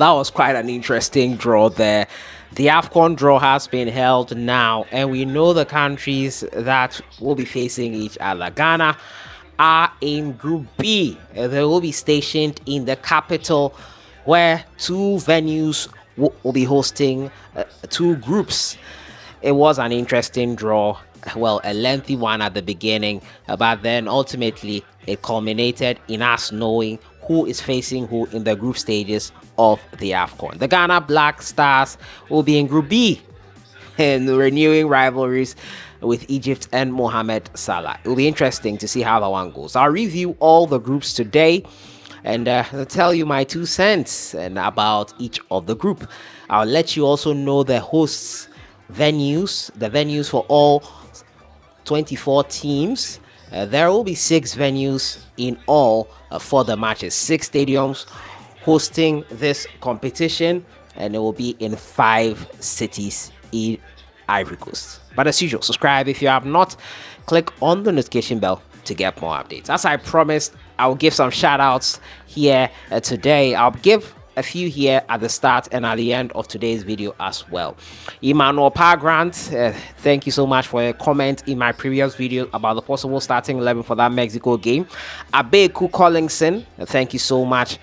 That was quite an interesting draw there. The Afcon draw has been held now, and we know the countries that will be facing each other. Ghana are in Group B. They will be stationed in the capital, where two venues will be hosting two groups. It was an interesting draw, well, a lengthy one at the beginning, but then ultimately it culminated in us knowing who is facing who in the group stages of the Afcon. The Ghana Black Stars will be in Group B and renewing rivalries with Egypt and Mohamed Salah. It will be interesting to see how that one goes. I'll review all the groups today and tell you my 2 cents and about each of the group. I'll let you also know the hosts venues, the venues for all 24 teams. There will be 6 venues in all for the matches, 6 stadiums hosting this competition, and it will be in 5 cities in Ivory Coast. But as usual, subscribe if you have not. Click on the notification bell to get more updates. As I promised, I'll give some shout outs here today. I'll give a few here at the start and at the end of today's video as well. Emmanuel Pargrant, thank you so much for a comment in my previous video about the possible starting 11 for that Mexico game. Abeku Collingson, thank you so much.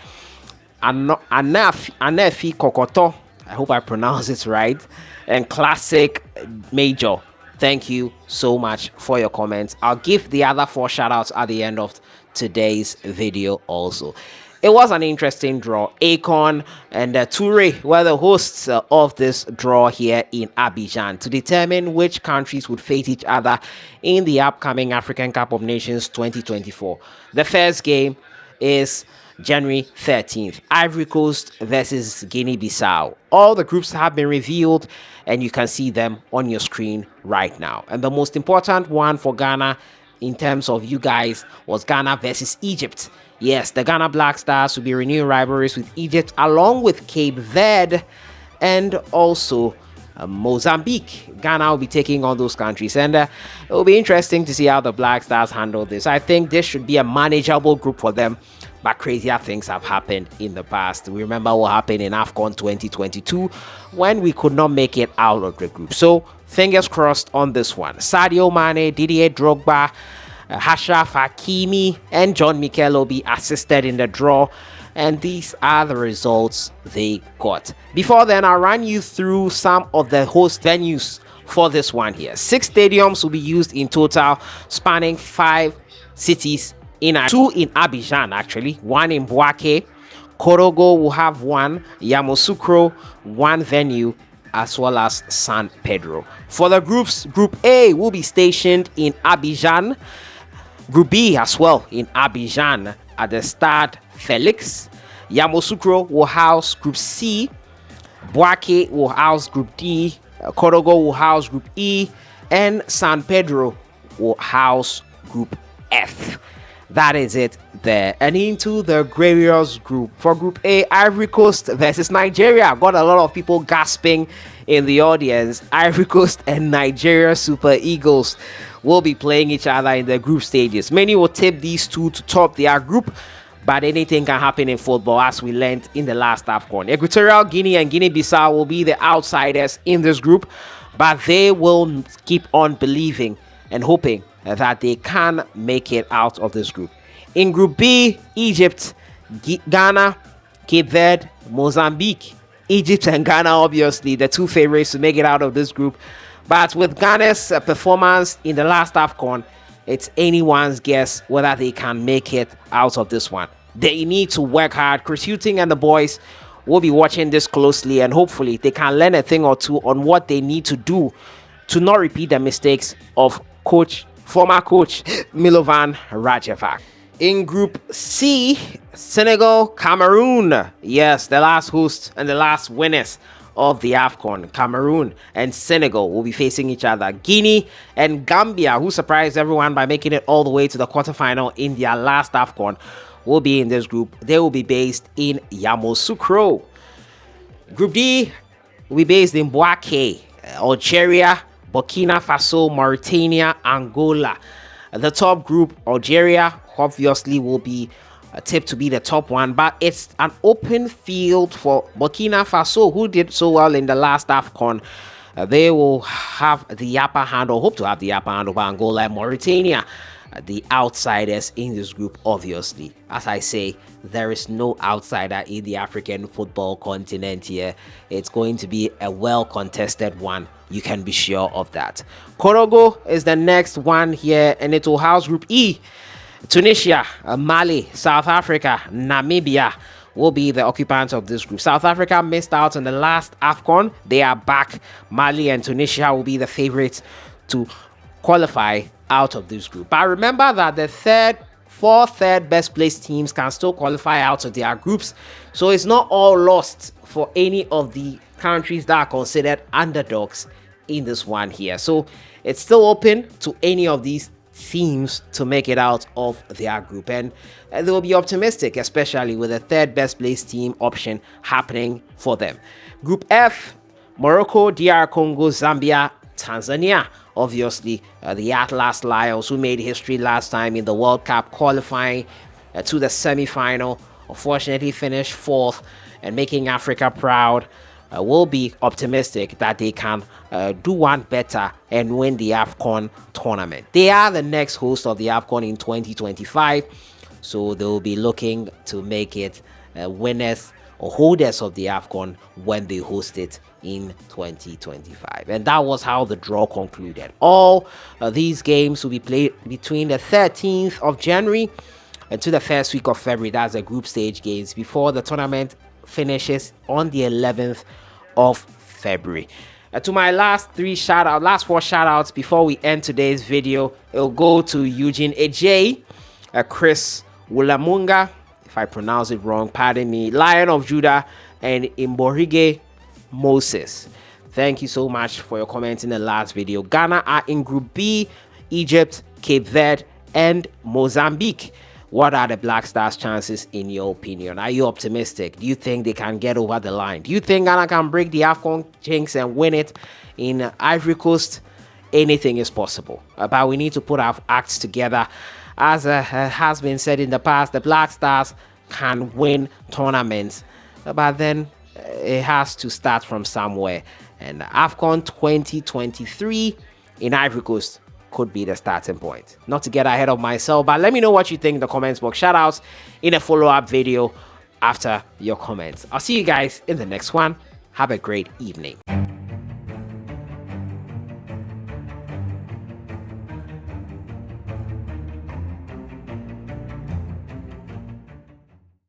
Anefi Kokoto, I hope I pronounce it right, and Classic Major, thank you so much for your comments. I'll give the other 4 shout outs at the end of today's video also. It was an interesting draw. Afcon and Toure were the hosts of this draw here in Abidjan to determine which countries would face each other in the upcoming African Cup of Nations 2024. The first game is January 13th, Ivory Coast versus Guinea-Bissau. All the groups have been revealed and you can see them on your screen right now. And the most important one for Ghana in terms of you guys was Ghana versus Egypt. Yes, the Ghana Black Stars will be renewing rivalries with Egypt along with Cape Verde and also Mozambique. Ghana will be taking on those countries, and it will be interesting to see how the Black Stars handle this. I think this should be a manageable group for them, but crazier things have happened in the past. We remember what happened in Afcon 2022 when we could not make it out of the group. So fingers crossed on this one. Sadio Mane, Didier Drogba, Ashraf Hakimi and John Mikel will be assisted in the draw, and these are the results they got. Before then, I'll run you through some of the host venues for this one here. 6 stadiums will be used in total, spanning 5 cities, 2 in Abidjan actually, 1 in Bouaké. Korogo will have 1, Yamoussoukro 1 venue, as well as San Pedro. For the groups, Group A will be stationed in Abidjan. Group B as well in Abidjan at the Stade Felix. Yamoussoukro will house Group C. Bouaké will house Group D. Korogo will house Group E. And San Pedro will house Group F. That is it there. And into the glorious group. For Group A, Ivory Coast versus Nigeria. Got a lot of people gasping in the audience. Ivory Coast and Nigeria Super Eagles will be playing each other in the group stages. Many will tip these two to top their group, but anything can happen in football, as we learned in the last Afcon. Equatorial Guinea and Guinea-Bissau will be the outsiders in this group, but they will keep on believing and hoping that they can make it out of this group. In Group B, Egypt, Ghana, Cape Verde, Mozambique. Egypt and Ghana, obviously, the 2 favorites to make it out of this group. But with Ghana's performance in the last Afcon, it's anyone's guess whether they can make it out of this one. They need to work hard. Chris Hughton and the boys will be watching this closely, and hopefully they can learn a thing or two on what they need to do to not repeat the mistakes of former coach Milovan Rajevac. In Group C, Senegal, Cameroon. Yes, the last hosts and the last winners of the Afcon. Cameroon and Senegal will be facing each other. Guinea and Gambia, who surprised everyone by making it all the way to the quarterfinal in their last Afcon, will be in this group. They will be based in Yamoussoukro. Group D will be based in Bouaké, Algeria, Burkina Faso, Mauritania, Angola. The top group, Algeria, obviously will be tipped to be the top one, but it's an open field for Burkina Faso, who did so well in the last AFCON. They will have the upper hand, or hope to have the upper hand over Angola and Mauritania, the outsiders in this group. Obviously, as I say, there is no outsider in the African football continent here. It's going to be a well contested one, you can be sure of that. Korogo is the next one here, and it will house Group E. Tunisia, Mali, South Africa, Namibia will be the occupants of this group. South Africa missed out on the last AFCON. They are back. Mali and Tunisia will be the favorites to qualify out of this group. But remember that the four third best placed teams can still qualify out of their groups. So it's not all lost for any of the countries that are considered underdogs in this one here. So it's still open to any of these teams to make it out of their group, and they will be optimistic, especially with the third best placed team option happening for them. Group F: Morocco, DR Congo, Zambia, Tanzania. Obviously, the Atlas Lions, who made history last time in the World Cup, qualifying to the semi-final, unfortunately finished fourth, and making Africa proud. Will be optimistic that they can do one better and win the AFCON tournament. They are the next host of the AFCON in 2025, so they will be looking to make it winners or holders of the AFCON when they host it in 2025. And that was how the draw concluded. All these games will be played between the 13th of January and to the first week of February. That's the group stage games before the tournament finishes on the 11th of February. To my last four shout outs before we end today's video, it'll go to Eugene Ejay, Chris Wulamunga, if I pronounce it wrong, pardon me, Lion of Judah, and Imborige Moses. Thank you so much for your comments in the last video. Ghana are in Group B, Egypt, Cape Verde, and Mozambique. What are the Black Stars' chances in your opinion? Are you optimistic? Do you think they can get over the line? Do you think Ghana can break the AFCON jinx and win it in Ivory Coast? Anything is possible. But we need to put our acts together. As has been said in the past, the Black Stars can win tournaments, but then it has to start from somewhere. And AFCON 2023 in Ivory Coast could be the starting point. Not to get ahead of myself, but let me know what you think in the comments box. Shout outs in a follow-up video after your comments. I'll see you guys in the next one. Have a great evening.